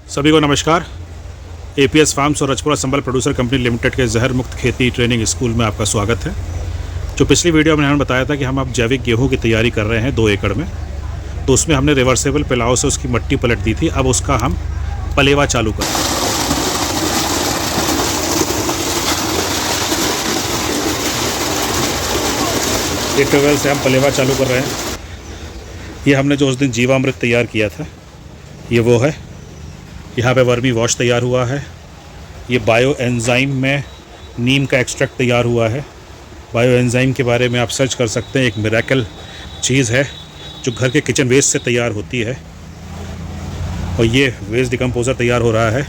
सभी को नमस्कार। एपीएस फार्म्स और रजपुरा संबल प्रोड्यूसर कंपनी लिमिटेड के जहर मुक्त खेती ट्रेनिंग स्कूल में आपका स्वागत है। जो पिछली वीडियो में हमने बताया था कि हम अब जैविक गेहूं की तैयारी कर रहे हैं 2 एकड़ में, तो उसमें हमने रिवर्सेबल पिलाव से उसकी मट्टी पलट दी थी। अब उसका हम पलेवा चालू कर रहे हैं। ट्यूबवेल से हम पलेवा चालू कर रहे हैं। ये हमने जो उस दिन जीवामृत तैयार किया था, ये वो है। यहाँ पे वर्मी वॉश तैयार हुआ है। ये बायो एंजाइम में नीम का एक्सट्रैक्ट तैयार हुआ है। बायो एंजाइम के बारे में आप सर्च कर सकते हैं। एक मिरेकल चीज़ है जो घर के किचन वेस्ट से तैयार होती है। और ये वेस्ट डिकम्पोज़र तैयार हो रहा है।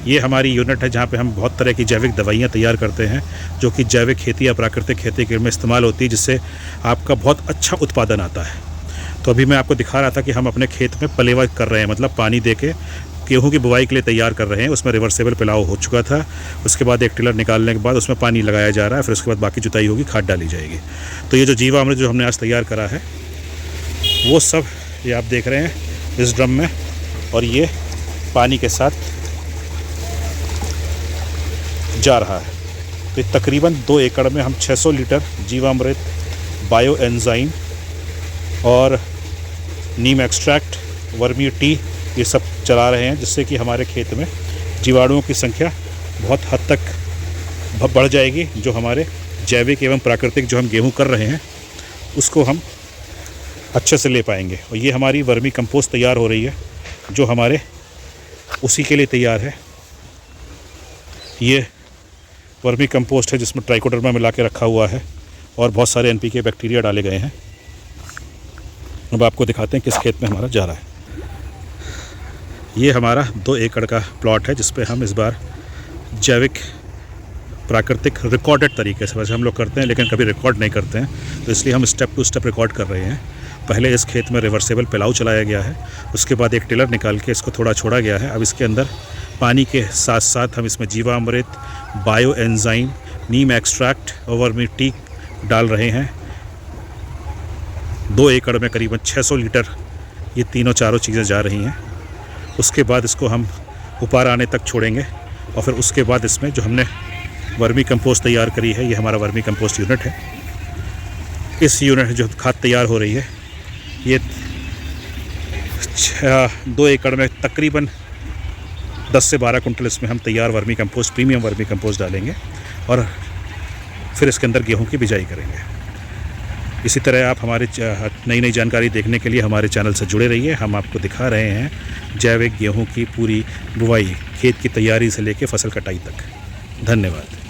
ये हमारी यूनिट है जहाँ पे हम बहुत तरह की जैविक दवाइयाँ तैयार करते हैं, जो कि जैविक खेती या प्राकृतिक खेती के में इस्तेमाल होती है, जिससे आपका बहुत अच्छा उत्पादन आता है। तो अभी मैं आपको दिखा रहा था कि हम अपने खेत में पलेवा कर रहे हैं, मतलब पानी दे के गेहूँ की बुवाई के लिए तैयार कर रहे हैं। उसमें रिवर्सेबल पिलाव हो चुका था। उसके बाद एक टिलर निकालने के बाद उसमें पानी लगाया जा रहा है। फिर उसके बाद बाकी जुताई होगी, खाद डाली जाएगी। तो ये जो जीवामृत जो हमने आज तैयार करा है, वो सब ये आप देख रहे हैं इस ड्रम में, और ये पानी के साथ जा रहा है। तो तकरीबन 2 एकड़ में हम 600 लीटर जीवामृत, बायो एंजाइम और नीम एक्सट्रैक्ट, वर्मी टी, ये सब चला रहे हैं, जिससे कि हमारे खेत में जीवाणुओं की संख्या बहुत हद तक बढ़ जाएगी। जो हमारे जैविक एवं प्राकृतिक जो हम गेहूं कर रहे हैं, उसको हम अच्छे से ले पाएंगे। और ये हमारी वर्मी कंपोस्ट तैयार हो रही है, जो हमारे उसी के लिए तैयार है। ये वर्मी कंपोस्ट है जिसमें ट्राइकोडर्मा मिला के रखा हुआ है और बहुत सारे एनपीके बैक्टीरिया डाले गए हैं। अब आपको दिखाते हैं किस खेत में हमारा जा रहा है। ये हमारा 2 एकड़ का प्लॉट है, जिस पे हम इस बार जैविक प्राकृतिक रिकॉर्डेड तरीके से, वैसे हम लोग करते हैं लेकिन कभी रिकॉर्ड नहीं करते हैं, तो इसलिए हम स्टेप टू स्टेप रिकॉर्ड कर रहे हैं। पहले इस खेत में रिवर्सेबल पिलाव चलाया गया है। उसके बाद एक टिलर निकाल के इसको थोड़ा छोड़ा गया है। अब इसके अंदर पानी के साथ साथ हम इसमें जीवामृत, बायो एंजाइम, नीम एक्सट्रैक्ट और वर्मी टी डाल रहे हैं। 2 एकड़ में करीबन 600 लीटर ये तीनों चारों चीज़ें जा रही हैं। उसके बाद इसको हम ऊपर आने तक छोड़ेंगे और फिर उसके बाद इसमें जो हमने वर्मी कंपोस्ट तैयार करी है, ये हमारा वर्मी कंपोस्ट यूनिट है। इस यूनिट जो खाद तैयार हो रही है, ये 2 एकड़ में तकरीबन 10 से 12 कुंटल इसमें हम तैयार vermi compost, premium vermi compost डालेंगे और फिर इसके अंदर गेहूं की बिजाई करेंगे। इसी तरह आप हमारे नई नई जानकारी देखने के लिए हमारे चैनल से जुड़े रहिए। हम आपको दिखा रहे हैं जैविक गेहूं की पूरी बुवाई, खेत की तैयारी से लेकर फसल कटाई तक। धन्यवाद।